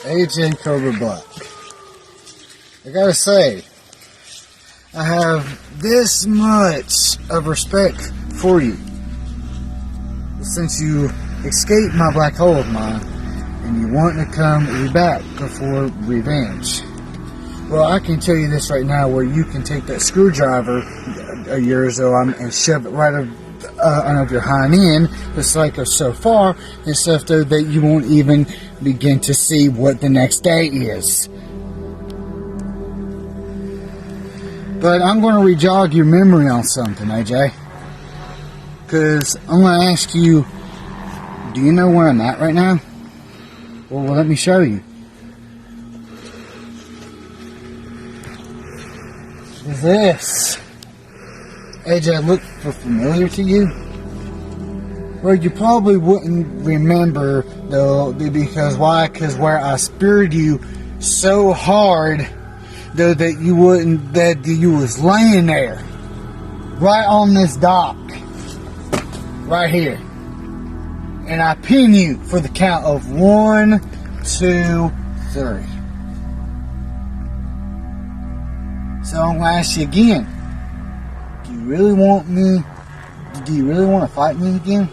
AJ Cobra Black. I gotta say, I have this much of respect for you. Since you escaped my black hole of mine, and you want to come back for revenge. Well, I can tell you this right now, where you can take that screwdriver of yours and shove it right up your hind end, just like so far, and stuff though that you won't even begin to see what the next day is. But I'm going to re-jog your memory on something, AJ. Because I'm going to ask you, do you know where I'm at right now? Well, let me show you. This, AJ, look familiar to you? Well, you probably wouldn't remember though, because why? Because where I speared you so hard, though, that you was laying there, right on this dock, right here, and I pin you for the count of 1, 2, 3. So I'm gonna ask you again. Do you really want to fight me again?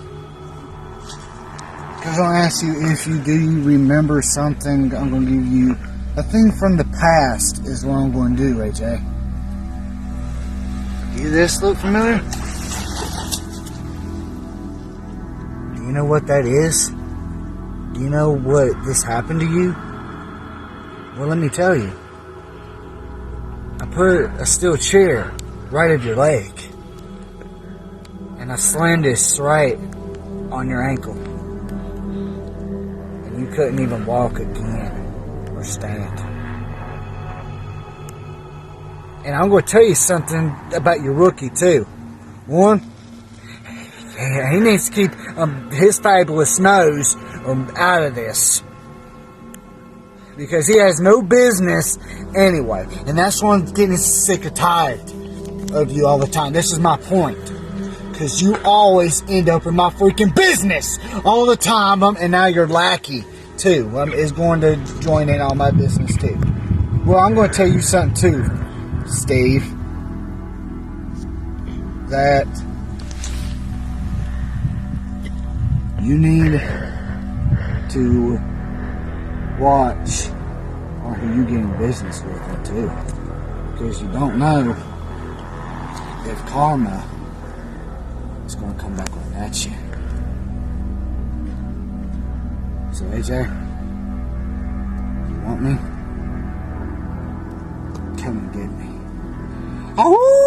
Because I'm gonna ask you if you do remember something. I'm gonna give you a thing from the past is what I'm going to do, AJ. Do this look familiar? Do you know what that is? Do you know what this happened to you? Well, let me tell you. I put a steel chair right at your leg, and I slammed this right on your ankle, and you couldn't even walk again or stand. And I'm going to tell you something about your rookie too. One, he needs to keep his fabulous nose out of this, because he has no business anyway. And that's why I'm getting sick and tired of you all the time. This is my point. Because you always end up in my freaking business all the time. And now your lackey, too, is going to join in on my business, too. Well, I'm going to tell you something, too, Steve. That you need to watch on who you get in business with it too, because you don't know if karma is going to come back on at you. So AJ, you want me? Come and get me. Oh!